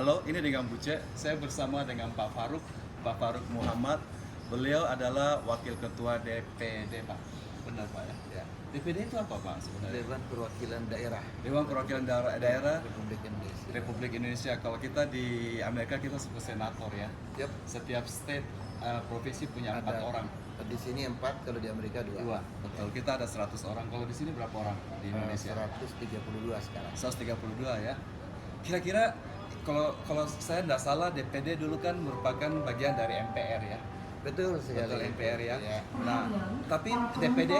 Halo, ini dengan Buce. Saya bersama dengan Pak Faruk Muhammad. Beliau adalah Wakil Ketua DPD, Pak. Benar, Pak ya? Ya, DPD itu apa, Pak, sebenarnya? Dewan Perwakilan Daerah Dewan Perwakilan Daerah Republik Indonesia. Republik Indonesia. Kalau kita di Amerika kita sebut senator ya. Yap, Setiap state provinsi punya 4 ada orang. di sini 4, kalau di Amerika 2. Dua. Betul. Kita ada 100 orang. Kalau di sini berapa orang di Indonesia? 132 sekarang. 132 ya. Kira-kira kalau saya tidak salah DPD dulu kan merupakan bagian dari MPR ya. Betul sekali. Betul MPR ya. Ya. Nah, tapi DPD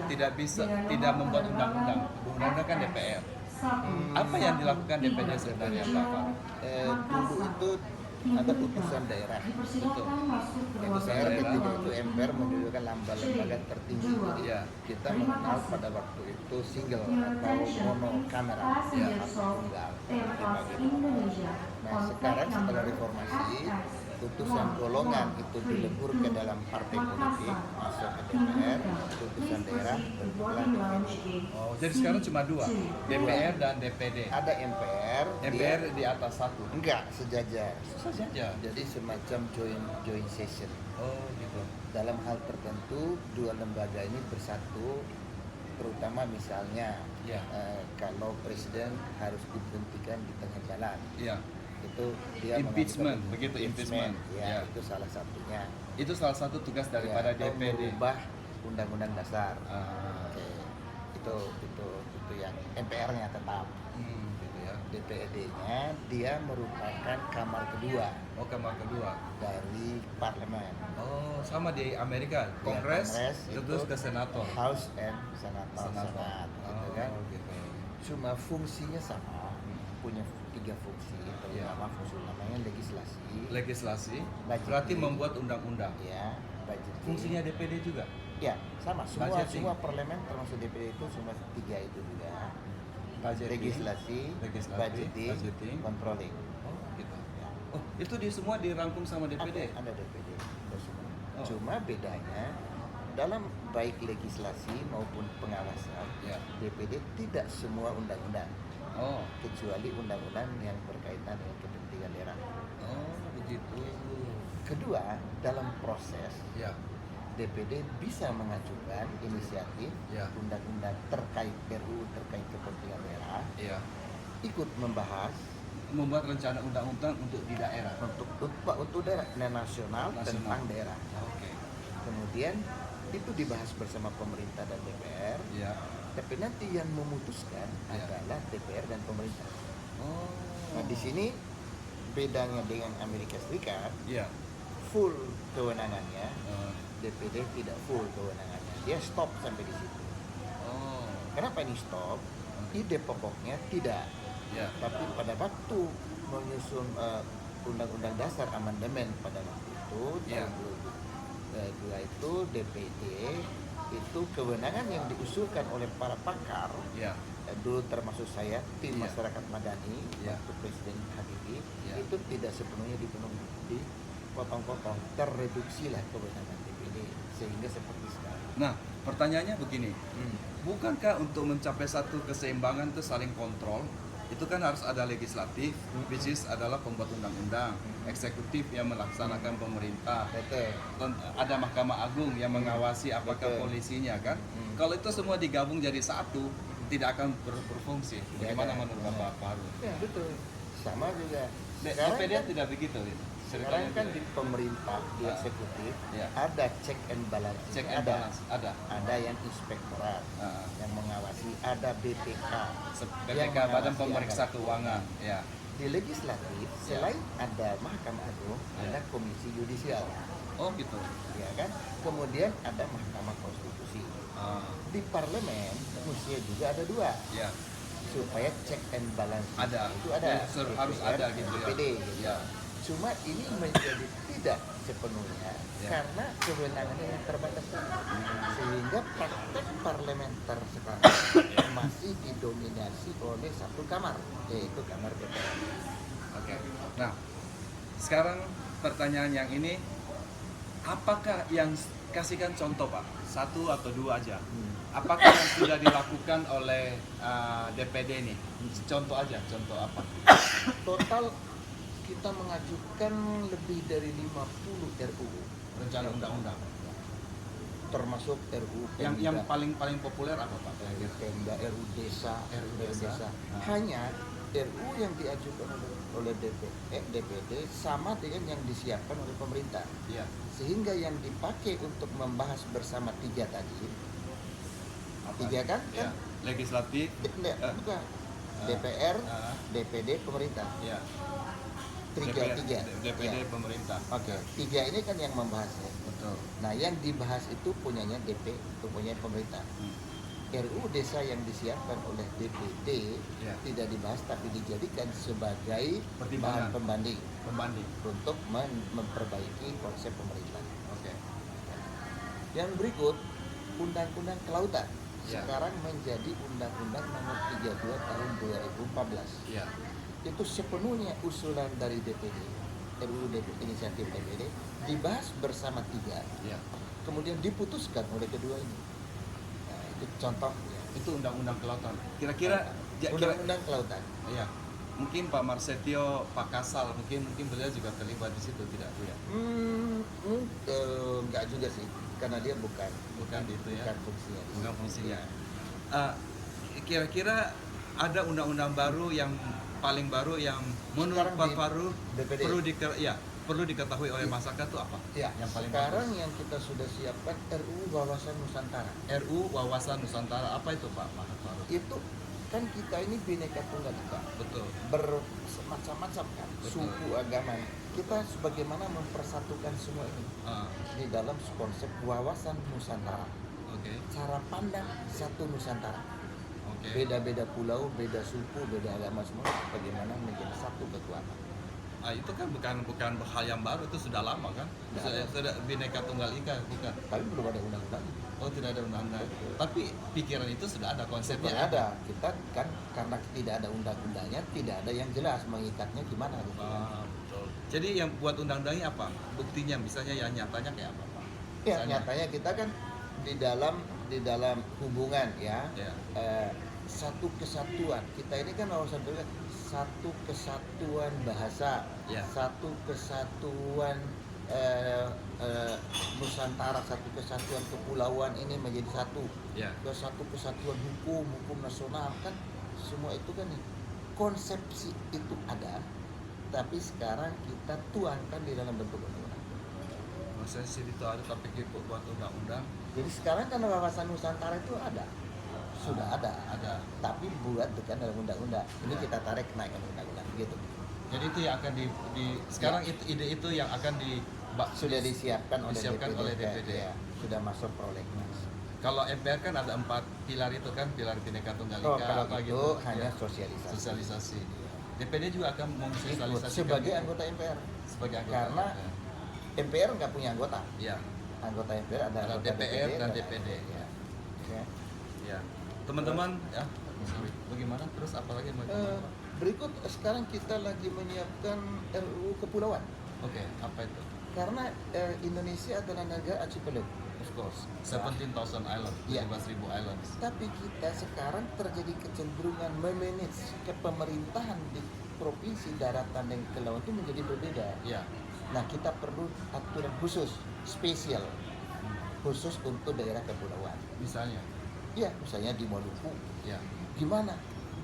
tidak bisa membuat undang-undang. Undang-undang kan DPR. Apa yang dilakukan DPD sebenarnya, Pak Faruk? Dulu itu ada putusan daerah. Betul. Putusan daerah ketika itu MPR menunjukkan lembaga tertinggi. Iya. Kita mengenal pada waktu itu single atau monokamera atau tunggal. Nah, sekarang setelah reformasi, putusan golongan itu dilebur ke dalam partai politik, masuk ke DPR, putusan daerah berpulang DPD. Oh, jadi sekarang cuma dua, DPR dan DPD. Ada MPR, MPR di atas satu. enggak sejajar. Susah saja. Jadi semacam joint session. Oh, gitu. Dalam hal tertentu dua lembaga ini bersatu, terutama misalnya Ya. kalau presiden harus diberhentikan di tengah jalan, Iya. itu dia Impeachment, mengajukan begitu, impeachment. Ya. ya, itu salah satunya. Itu salah satu tugas daripada Ya, atau DPD. merubah undang-undang dasar. Ah, Oke, itu yang MPR-nya tetap. gitu ya. DPD-nya dia merupakan kamar kedua Oh, kamar kedua. dari parlemen. Oh, sama di Amerika, Kongres, Kongres terus ke senator. House and Senat, Senator. Senat, gitu Oh, kan. gitu. Cuma fungsinya sama, punya 3 fungsi, terutama Ya. fungsi namanya legislasi, Legislasi, Budgeting. berarti membuat undang-undang. ya, budgeting. Fungsinya DPD juga. Ya, sama. Budgeting. Semua parlemen termasuk DPD itu semua 3 itu juga. Legislasi, budgeting, controlling. Oh, gitu. Ya. Oh, itu semua dirangkum sama DPD. Ada DPD, ada semua. Oh. Cuma bedanya dalam baik legislasi maupun pengawasan, Ya. DPD tidak semua undang-undang, Oh, kecuali undang-undang yang berkaitan dengan kepentingan daerah. oh, begitu. Kedua, dalam proses Ya. DPD bisa mengajukan inisiatif Ya. undang-undang terkait RUU terkait kepentingan daerah, Iya. ikut membahas Membuat rencana undang-undang untuk di daerah. untuk daerah nasional Nasional. tentang daerah. Oke. Kemudian itu dibahas bersama pemerintah dan DPR, Ya. tapi nanti yang memutuskan Ya. adalah DPR dan pemerintah. Oh. Nah, di sini bedanya dengan Amerika Serikat, Ya. full kewenangannya, Eh, DPD tidak full kewenangannya. Dia stop sampai di situ. oh. Kenapa ini stop? Ide pokoknya tidak. Ya. Tapi pada waktu menyusun Undang-Undang Dasar amandemen pada waktu itu Ya. tahun 2002 itu DPD itu kewenangan yang diusulkan oleh para pakar, Ya. dulu termasuk saya, tim Ya. masyarakat madani, Ya. waktu Presiden Habibie, Ya. itu tidak sepenuhnya dipenuhi, dipotong-potong, terreduksilah kewenangan DPD sehingga seperti sekarang. Nah, pertanyaannya begini. Bukankah untuk mencapai satu keseimbangan itu saling kontrol? Itu kan harus ada legislatif, which is adalah pembuat undang-undang, eksekutif yang melaksanakan pemerintah, Betul. ada Mahkamah Agung yang mengawasi apakah Betul. polisinya kan. Kalau itu semua digabung jadi satu, tidak akan berfungsi. Bagaimana Ya, menurut Bapak Faruk? Ya betul. Sama juga. DPD kan, tidak begitu. sekarang kan di tidak. pemerintah, di eksekutif, Ya. ada check and balance. Check and balance ada. Ada yang inspektorat Ah. yang mengawasi, ada BPK. BPK Badan mengawasi Pemeriksa anggaran. Keuangan. Ya. Di legislatif, selain ada Mahkamah Agung, Ya. ada Komisi Yudisial, Oh gitu. ya kan? Kemudian ada Mahkamah Konstitusi. Ah, Di parlemen mestinya juga ada 2 ya. supaya check and balance Ada. itu ada. Harus DPR ada dan gitu ya. DPD, gitu. Ya. Cuma ini menjadi tidak sepenuhnya Ya. karena kewenangannya yang terbatas, sehingga praktek parlementer sekarang masih didominasi oleh satu kamar, yaitu kamar DPR. Oke. Nah, sekarang pertanyaan yang ini, apakah yang kasihkan contoh Pak, satu atau dua aja. Hmm. Apakah yang sudah dilakukan oleh DPD ini? Contoh aja, contoh apa? Total kita mengajukan lebih dari 50 RUU Rencana undang-undang. termasuk RUU Yang paling populer apa Pak? Kira-kira? Pemda, RUU desa, RUU desa. Nah. Hanya RUU yang diajukan oleh DPD sama dengan yang disiapkan oleh pemerintah. Iya. Sehingga yang dipakai untuk membahas bersama tiga tadi, Apa? tiga kan? Ya. Legislatif. Enggak, Eh. bukan. DPR, Ah. DPD, pemerintah. Ya. Tiga. DPD Ya. pemerintah. Oke, tiga ini kan yang membahasnya. Betul. Nah, yang dibahas itu punyanya itu punya pemerintah. RUU desa yang disiapkan oleh DPD Ya. tidak dibahas tapi dijadikan sebagai Pertimbangan. bahan Pembanding. untuk memperbaiki konsep pemerintah. Oke. Yang berikut, Undang-Undang Kelautan Ya. sekarang menjadi Undang-Undang Nomor 32 Tahun 2014. Iya. Itu sepenuhnya usulan dari DPD, RUU inisiatif DPD dibahas bersama tiga, Iya. kemudian diputuskan oleh kedua ini. Nah, itu contohnya. Itu undang-undang kelautan. Kira-kira Undang-Undang Kelautan. iya. Mungkin Pak Marsetio, Pak Kasal, mungkin beliau juga terlibat di situ, tidak Bu ya? Enggak juga sih, karena dia bukan Bukan itu ya. bukan fungsinya. Bukan fungsinya. Ya. Kira-kira ada undang-undang baru yang paling baru yang menurut Sekarang Pak di Faru DPD. perlu diketahui oleh Iya. masyarakat itu apa? Ya, Yang paling sekarang bagus. yang kita sudah siapkan RUU Wawasan Nusantara. RU Wawasan Nusantara apa itu Pak Faru? Itu kan kita ini Bhinneka Tunggal Ika, Betul. bermacam-macam kan, Betul. suku, agama. Kita sebagaimana mempersatukan semua ini Ah, di dalam konsep wawasan Nusantara. Oke. Cara pandang satu Nusantara. Oke. Beda-beda pulau, beda suku, beda agama semua. Bagaimana menjadi satu kekuatan. Itu kan bukan hal yang baru, itu sudah lama kan? Sudah. Sudah Bhinneka Tunggal Ika bukan? Tapi belum ada undang-undang. Oh tidak ada undang-undang. Tapi pikiran itu sudah ada, konsepnya Tidak ada. Kita kan karena tidak ada undang-undangnya, tidak ada yang jelas mengikatnya gimana gitu. Betul. Jadi yang buat undang-undangnya apa? Buktinya misalnya yang nyatanya kayak apa Pak? Ya, Misalnya. nyatanya kita kan di dalam hubungan ya, Ya. satu kesatuan. Kita ini kan wawasan juga satu kesatuan bahasa, Ya. satu kesatuan Nusantara, satu kesatuan kepulauan ini menjadi satu. Ya. Satu kesatuan hukum nasional kan semua itu kan konsepsi itu ada, tapi sekarang kita tuangkan di dalam bentuk undang-undang. Proses itu ada tapi kita buat undang-undang Jadi sekarang kan wawasan Nusantara itu ada, sudah ada, tapi buat tekan dalam undang-undang. Ini Ya. kita tarik naikkan undang-undang gitu. Jadi itu yang akan sekarang ide itu yang akan Sudah disiapkan oleh DPD. Ya, sudah masuk prolegnas. Kalau MPR kan ada 4 pilar itu kan, pilar Bhinneka Tunggal Oh, Ika kalau apa itu gitu. hanya Ya. sosialisasi. Sosialisasi. DPD juga akan Ikut mensosialisasikan sebagai anggota MPR. sebagai anggota. Karena MPR nggak punya anggota. ya. Anggota MPR ada Ada anggota DPR dan DPD. Ya. Ya. Ya. Teman-teman ya. Sorry. Bagaimana? Terus apa lagi mau Eh, berikut sekarang kita lagi menyiapkan RUU Kepulauan. Oke, apa itu? Karena Indonesia adalah negara archipelago. Of course, 17,000 island, Iya. 17,000 islands. Tapi kita sekarang terjadi kecenderungan memanage kepemerintahan di provinsi daratan dan kepulauan itu menjadi berbeda. Ya. Nah, kita perlu aturan khusus, spesial, khusus untuk daerah kepulauan. Misalnya, Iya, misalnya di Maluku, ya. gimana?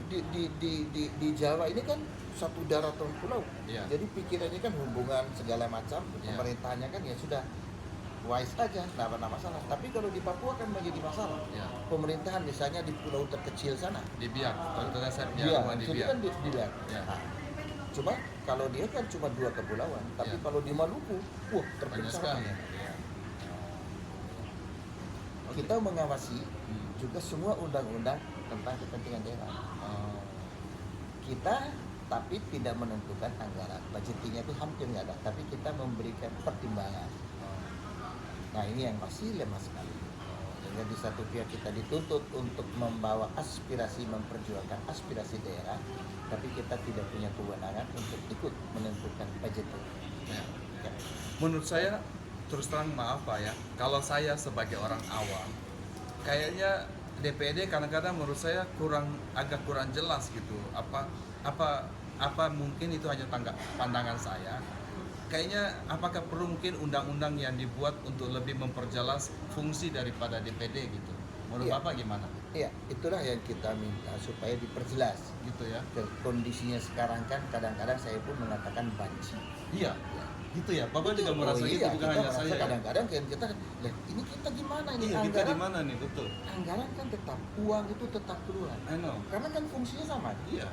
Di Jawa ini kan satu daratan pulau. Iya. Jadi pikirannya kan hubungan segala macam, Iya. pemerintahannya kan ya sudah wise aja, nggak ada masalah. Tapi kalau di Papua kan menjadi masalah. Ya. Pemerintahan misalnya di pulau terkecil sana, Di Biak, contohnya saya punya iya, rumah di jadi Biak. kan di Biak. Ya. Nah, cuma kalau dia kan cuma 2 kepulauan, tapi Iya. kalau di Maluku, wah Banyak terbesar. sekali. Ya. Oke. Kita mengawasi Hmm. juga semua undang-undang tentang kepentingan daerah. Oh, Kita tapi tidak menentukan anggaran, budgetingnya itu hampir nggak ada, tapi kita memberikan pertimbangan. oh, Nah ini yang masih lemah sekali. Sehingga di satu pihak kita dituntut untuk membawa aspirasi, memperjuangkan aspirasi daerah, tapi kita tidak punya kewenangan untuk ikut menentukan budget. ya. Ya. Menurut saya terus terang maaf Pak ya, kalau saya sebagai orang awam, kayaknya DPD kadang-kadang menurut saya agak kurang jelas gitu. Apa mungkin itu hanya pandangan saya. Kayaknya apakah perlu mungkin undang-undang yang dibuat untuk lebih memperjelas fungsi daripada DPD gitu. Menurut Iya. Bapak gimana? Iya, itulah yang kita minta supaya diperjelas. Gitu ya. Kondisinya sekarang kan kadang-kadang saya pun mengatakan banci. Iya. Ya. Gitu ya. Bapak juga merasa gitu, iya, bukan kita hanya merasa saya. Ya? kadang-kadang kayak kita, "Lah, ini kita gimana ini Iya, kita anggaran?" di mana nih, betul. Anggaran kan tetap, uang itu tetap keluar. I know. Karena kan fungsinya sama. Iya.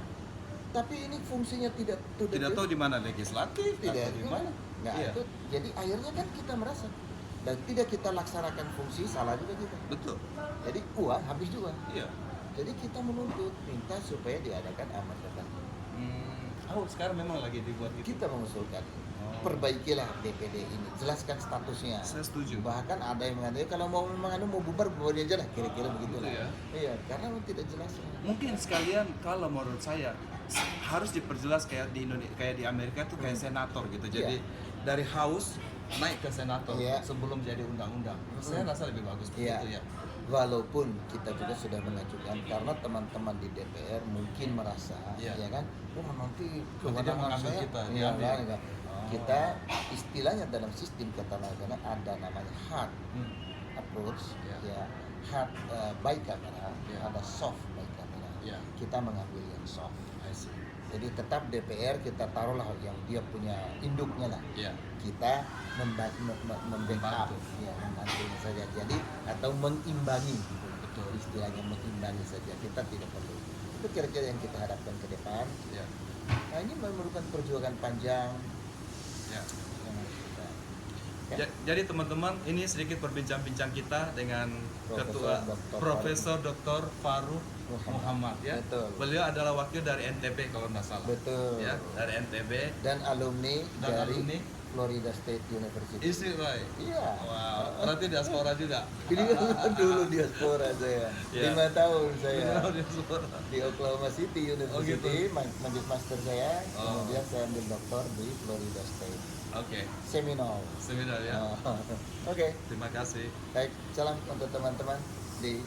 Tapi ini fungsinya tidak Tidak tahu di mana legislatif, tidak atau di mana. Nggak, Iya. itu jadi akhirnya kan kita merasa dan tidak kita laksanakan fungsi, salah juga kita. Betul. Jadi uang habis juga. Iya. Jadi kita menuntut minta supaya diadakan amandemen. Oh, sekarang memang lagi dibuat gitu. Kita mengusulkan Oh. perbaikilah DPD ini, jelaskan statusnya. Saya setuju. Bahkan ada yang mengatakan kalau mau memang mau bubar aja lah, kira-kira begitu lah. Gitu ya. Iya, karena tidak jelas. Mungkin sekalian kalau menurut saya harus diperjelas kayak di Indonesia, kayak di Amerika tuh kayak senator gitu. Jadi dari House naik ke senator Iya. sebelum jadi undang-undang. Saya rasa lebih bagus Iya. begitu ya. Walaupun kita juga sudah mengajukan karena teman-teman di DPR mungkin merasa, Iya. ya kan, wah nanti Nanti dia kewenangan mengambil saya, kita, iya, diambil. kan. Oh. Kita istilahnya dalam sistem ketenagaaan ada namanya hard Hmm. approach, Iya. ya hard by camera, Iya. ada soft by camera. Iya. Kita mengambil yang soft. I see. Jadi tetap DPR kita taruhlah yang dia punya induknya lah. Iya. Kita membackup, Membantu. ya membantu saja. Jadi atau mengimbangi, gitu. Betul. Istilahnya mengimbangi saja. Kita tidak perlu. Itu kira-kira yang kita harapkan ke depan. Iya. Nah ini memerlukan perjuangan panjang. Ya. Yang harus kita, ya. Jadi teman-teman, ini sedikit perbincang-bincang kita dengan Profesor Ketua Dr. Profesor Dr. Faruk Muhammad ya. Betul. Beliau adalah wakil dari NTB kalau nggak salah. Betul. Ya, dari NTB. Dan alumni Dan dari alumni? Florida State University. Is it right? Iya. Wow, berarti diaspora juga. Ini dulu diaspora saya. Iya. 5 tahun saya. Benar, diaspora. Di Oklahoma City University, Oh, gitu. lanjut master saya, Oh. kemudian saya ambil doktor di Florida State Oke, Seminole. seminar ya. Oke, Terima kasih. baik, salam untuk teman-teman di